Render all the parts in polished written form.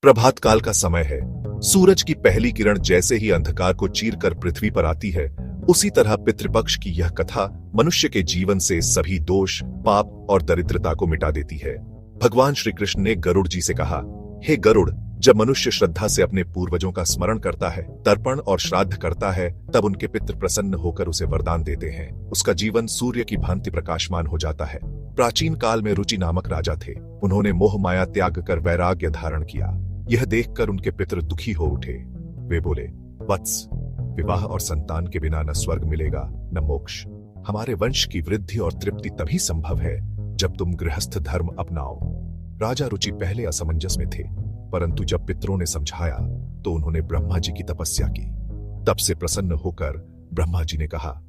प्रभात काल का समय है। सूरज की पहली किरण जैसे ही अंधकार को चीरकर पृथ्वी पर आती है, उसी तरह पितृपक्ष की यह कथा मनुष्य के जीवन से सभी दोष, पाप और दरिद्रता को मिटा देती है। भगवान श्री कृष्ण ने गरुड़ जी से कहा, हे गरुड़, जब मनुष्य श्रद्धा से अपने पूर्वजों का स्मरण करता है, तर्पण और श्राद्ध करता है, तब उनके पितृ प्रसन्न होकर उसे वरदान देते हैं। उसका जीवन सूर्य की भांति प्रकाशमान हो जाता है। प्राचीन काल में रुचि नामक राजा थे। उन्होंने मोह माया त्याग कर वैराग्य धारण किया। यह देखकर उनके पितृ दुखी हो उठे। वे बोले, वत्स, विवाह और संतान के बिना न स्वर्ग मिलेगा न मोक्ष। हमारे वंश की वृद्धि और तृप्ति तभी संभव है जब तुम गृहस्थ धर्म अपनाओ। राजा रुचि पहले असमंजस में थे, परंतु जब पितरों ने समझाया तो उन्होंने ब्रह्मा जी की तपस्या की। तब से प्रसन्न होकर ब्रह्मा जी ने कहा,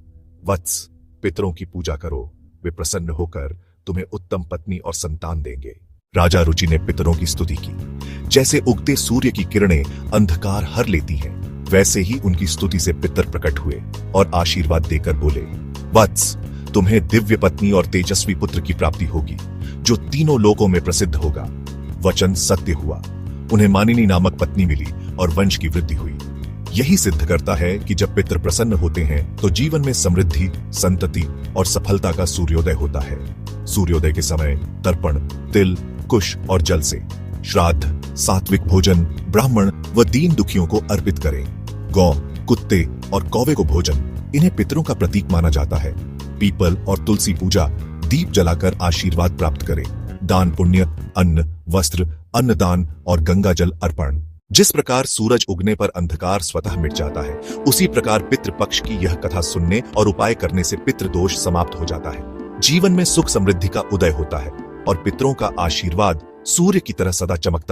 वत्स, पितरों की पूजा करो, वे प्रसन्न होकर तुम्हें उत्तम पत्नी और संतान देंगे। राजा रुचि ने पितरों की स्तुति की। जैसे उगते सूर्य की किरणें अंधकार हर लेती हैं, वैसे ही उनकी स्तुति से पितर प्रकट हुए और आशीर्वाद देकर बोले, वत्स, तुम्हें दिव्य पत्नी और तेजस्वी पुत्र की प्राप्ति होगी, जो तीनों लोकों में प्रसिद्ध होगा। वचन सत्य हुआ। उन्हें मानिनी नामक पत्नी मिली और वंश की वृद्धि हुई। यही सिद्ध करता है कि जब पितर प्रसन्न होते हैं तो जीवन में समृद्धि, संतति और सफलता का सूर्योदय होता है। सूर्योदय के समय तर्पण, तिल, कुश और जल से श्राद्ध, सात्विक भोजन, ब्राह्मण व दीन दुखियों को अर्पित करें। गौ, कुत्ते और कौवे को भोजन, इन्हें पितरों का प्रतीक माना जाता है। पीपल और तुलसी पूजा, दीप जलाकर आशीर्वाद प्राप्त करें। दान पुण्य, अन्न, वस्त्र, अन्नदान और गंगा जल अर्पण। जिस प्रकार सूरज उगने पर अंधकार स्वतः मिट जाता है, उसी प्रकार पितृपक्ष की यह कथा सुनने और उपाय करने से पितृदोष समाप्त हो जाता है। जीवन में सुख समृद्धि का उदय होता है और पितरों का आशीर्वाद सूर्य की तरह सदा चमकता